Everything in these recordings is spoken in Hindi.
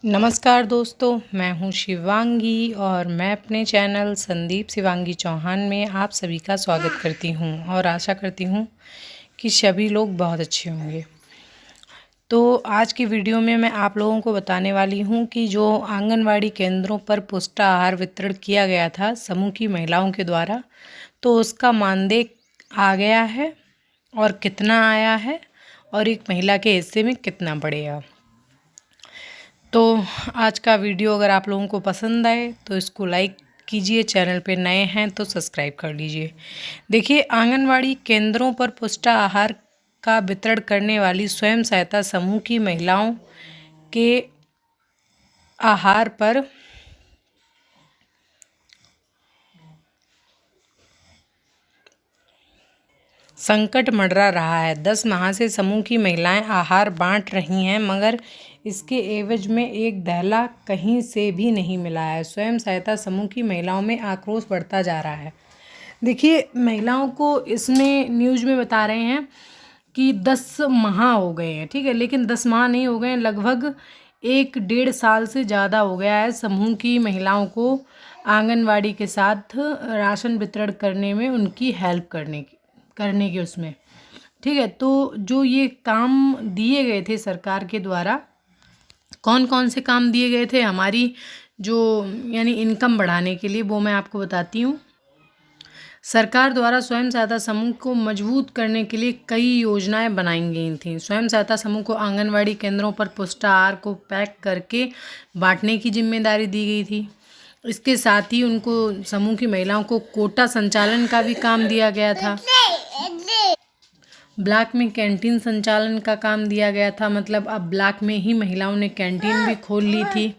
नमस्कार दोस्तों, मैं हूं शिवांगी और मैं अपने चैनल संदीप शिवांगी चौहान में आप सभी का स्वागत करती हूं और आशा करती हूं कि सभी लोग बहुत अच्छे होंगे। तो आज की वीडियो में मैं आप लोगों को बताने वाली हूं कि जो आंगनवाड़ी केंद्रों पर पुष्टाहार वितरण किया गया था समूह की महिलाओं के द्वारा, तो उसका मानदेय आ गया है और कितना आया है और एक महिला के हिस्से में कितना बढ़ेगा। तो आज का वीडियो अगर आप लोगों को पसंद आए तो इसको लाइक कीजिए, चैनल पे नए हैं तो सब्सक्राइब कर लीजिए। देखिए, आंगनवाड़ी केंद्रों पर पुष्टाहार का वितरण करने वाली स्वयं सहायता समूह की महिलाओं के आहार पर संकट मंडरा रहा है। 10 माह से समूह की महिलाएं आहार बांट रही हैं, मगर इसके एवज में एक दहला कहीं से भी नहीं मिला है। स्वयं सहायता समूह की महिलाओं में आक्रोश बढ़ता जा रहा है। देखिए, महिलाओं को इसमें न्यूज़ में बता रहे हैं कि 10 माह हो गए हैं, ठीक है, लेकिन 10 माह नहीं हो गए हैं, लगभग 1-1.5 साल से ज़्यादा हो गया है समूह की महिलाओं को आंगनवाड़ी के साथ राशन वितरण करने में उनकी हेल्प करने की उसमें, ठीक है। तो जो ये काम दिए गए थे सरकार के द्वारा, कौन कौन से काम दिए गए थे हमारी जो यानी इनकम बढ़ाने के लिए, वो मैं आपको बताती हूँ। सरकार द्वारा स्वयं सहायता समूह को मजबूत करने के लिए कई योजनाएं बनाई गई थीं। स्वयं सहायता समूह को आंगनवाड़ी केंद्रों पर पुष्टाहार को पैक करके बांटने की जिम्मेदारी दी गई थी। इसके साथ ही उनको समूह की महिलाओं को कोटा संचालन का भी काम दिया गया था। ब्लॉक में कैंटीन संचालन का काम दिया गया था, मतलब अब ब्लॉक में ही महिलाओं ने कैंटीन भी खोल ली थी,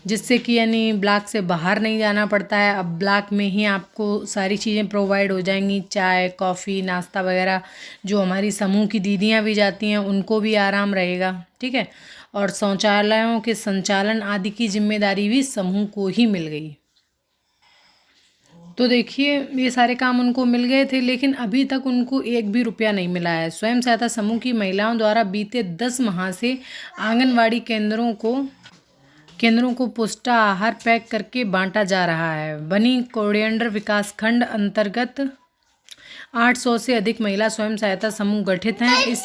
जिससे कि यानी ब्लॉक से बाहर नहीं जाना पड़ता है। अब ब्लॉक में ही आपको सारी चीज़ें प्रोवाइड हो जाएंगी, चाय, कॉफ़ी, नाश्ता वगैरह। जो हमारी समूह की दीदियाँ भी जाती हैं उनको भी आराम रहेगा, ठीक है। और शौचालयों के संचालन आदि की जिम्मेदारी भी समूह को ही मिल गई। तो देखिए, ये सारे काम उनको मिल गए थे, लेकिन अभी तक उनको एक भी रुपया नहीं मिला है। स्वयं सहायता समूह की महिलाओं द्वारा बीते 10 माह से आंगनवाड़ी केंद्रों को पुष्टाहार पैक करके बांटा जा रहा है। बनी कोरिएंडर विकासखंड अंतर्गत 800 से अधिक महिला स्वयं सहायता समूह गठित हैं।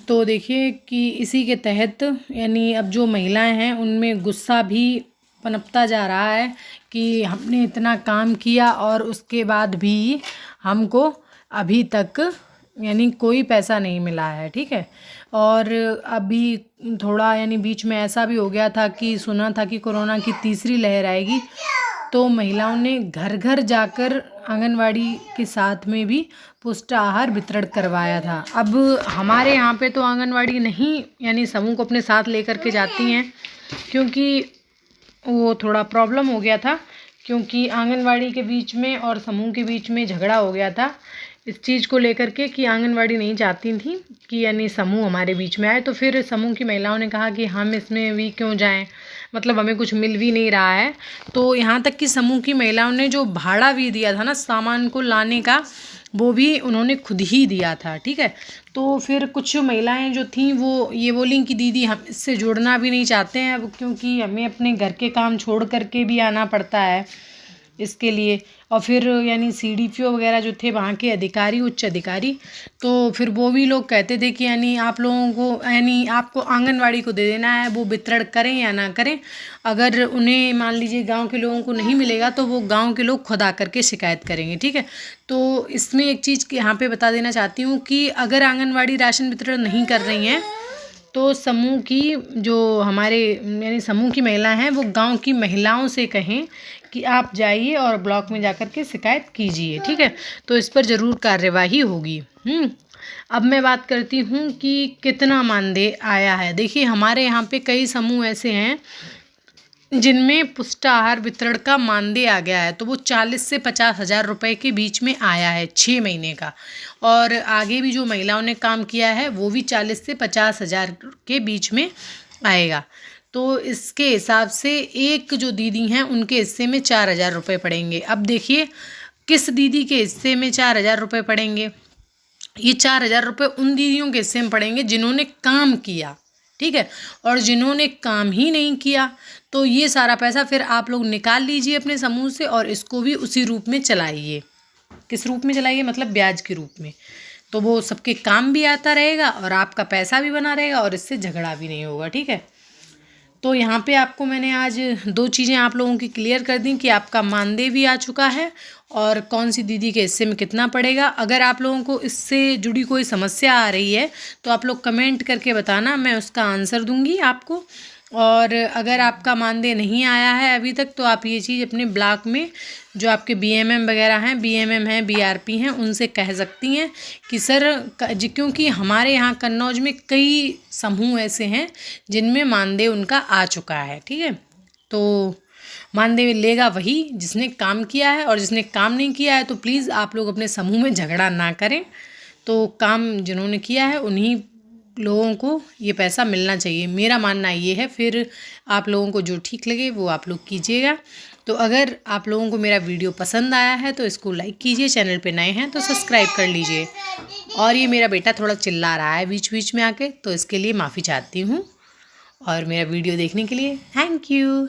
तो देखिए कि इसी के तहत यानी अब जो महिलाएं हैं उनमें गुस्सा भी पनपता जा रहा है कि हमने इतना काम किया और उसके बाद भी हमको अभी तक यानी कोई पैसा नहीं मिला है, ठीक है। और अभी थोड़ा यानी बीच में ऐसा भी हो गया था कि सुना था कि कोरोना की तीसरी लहर आएगी, तो महिलाओं ने घर घर जाकर आंगनवाड़ी के साथ में भी पुष्टाहार वितरण करवाया था। अब हमारे यहाँ पे तो आंगनवाड़ी नहीं यानी समूह को अपने साथ लेकर के जाती हैं, क्योंकि वो थोड़ा प्रॉब्लम हो गया था, क्योंकि आंगनवाड़ी के बीच में और समूह के बीच में झगड़ा हो गया था इस चीज़ को लेकर के कि आंगनवाड़ी नहीं चाहती थी कि यानी समूह हमारे बीच में आए। तो फिर समूह की महिलाओं ने कहा कि हम इसमें भी क्यों जाएं, मतलब हमें कुछ मिल भी नहीं रहा है। तो यहाँ तक कि समूह की महिलाओं ने जो भाड़ा भी दिया था ना सामान को लाने का, वो भी उन्होंने खुद ही दिया था, ठीक है। तो फिर कुछ महिलाएं जो थीं वो ये बोली कि दीदी हम इससे जुड़ना भी नहीं चाहते हैं अब, क्योंकि हमें अपने घर के काम छोड़ करके भी आना पड़ता है इसके लिए। और फिर यानी CDPO वगैरह जो थे वहाँ के अधिकारी, उच्च अधिकारी, तो फिर वो भी लोग कहते थे कि यानी आप लोगों को यानी आपको आंगनवाड़ी को दे देना है, वो वितरण करें या ना करें। अगर उन्हें मान लीजिए गांव के लोगों को नहीं मिलेगा तो वो गांव के लोग खुद आकर के शिकायत करेंगे, ठीक है। तो इसमें एक चीज़ यहाँ पे बता देना चाहती हूँ कि अगर आंगनवाड़ी राशन वितरण नहीं कर रही हैं तो समूह की जो हमारे यानी समूह की महिला हैं वो गांव की महिलाओं से कहें कि आप जाइए और ब्लॉक में जाकर के शिकायत कीजिए, ठीक है। तो इस पर ज़रूर कार्यवाही होगी। अब मैं बात करती हूँ कि कितना मानदेय आया है। देखिए, हमारे यहाँ पे कई समूह ऐसे हैं जिनमें पुष्टाहार वितरण का मानदेय आ गया है, तो वो 40 से 50 हज़ार रुपये के बीच में आया है 6 महीने का। और आगे भी जो महिलाओं ने काम किया है वो भी 40 से 50 हज़ार के बीच में आएगा। तो इसके हिसाब से एक जो दीदी हैं उनके हिस्से में 4,000 रुपये पड़ेंगे। अब देखिए, किस दीदी के हिस्से में 4,000 रुपये पड़ेंगे। ये 4,000 रुपये उन दीदियों के हिस्से में पड़ेंगे जिन्होंने काम किया, ठीक है। और जिन्होंने काम ही नहीं किया तो ये सारा पैसा फिर आप लोग निकाल लीजिए अपने समूह से और इसको भी उसी रूप में चलाइए। किस रूप में चलाइए? मतलब ब्याज के रूप में। तो वो सबके काम भी आता रहेगा और आपका पैसा भी बना रहेगा और इससे झगड़ा भी नहीं होगा, ठीक है। तो यहाँ पे आपको मैंने आज 2 चीज़ें आप लोगों की क्लियर कर दी कि आपका मानदेय भी आ चुका है और कौन सी दीदी के हिस्से में कितना पड़ेगा। अगर आप लोगों को इससे जुड़ी कोई समस्या आ रही है तो आप लोग कमेंट करके बताना, मैं उसका आंसर दूंगी आपको। और अगर आपका मानदेय नहीं आया है अभी तक तो आप ये चीज़ अपने ब्लॉक में जो आपके बीएमएम वगैरह हैं, बीएमएम हैं, बीआरपी हैं, उनसे कह सकती हैं कि सर क्योंकि हमारे यहाँ कन्नौज में कई समूह ऐसे हैं जिनमें मानदेय उनका आ चुका है, ठीक है। तो मानदेय लेगा वही जिसने काम किया है और जिसने काम नहीं किया है तो प्लीज़ आप लोग अपने समूह में झगड़ा ना करें। तो काम जिन्होंने किया है उन्हीं लोगों को ये पैसा मिलना चाहिए, मेरा मानना ये है। फिर आप लोगों को जो ठीक लगे वो आप लोग कीजिएगा। तो अगर आप लोगों को मेरा वीडियो पसंद आया है तो इसको लाइक कीजिए, चैनल पे नए हैं तो सब्सक्राइब कर लीजिए। और ये मेरा बेटा थोड़ा चिल्ला रहा है बीच बीच में आके, तो इसके लिए माफ़ी चाहती हूँ। और मेरा वीडियो देखने के लिए थैंक यू।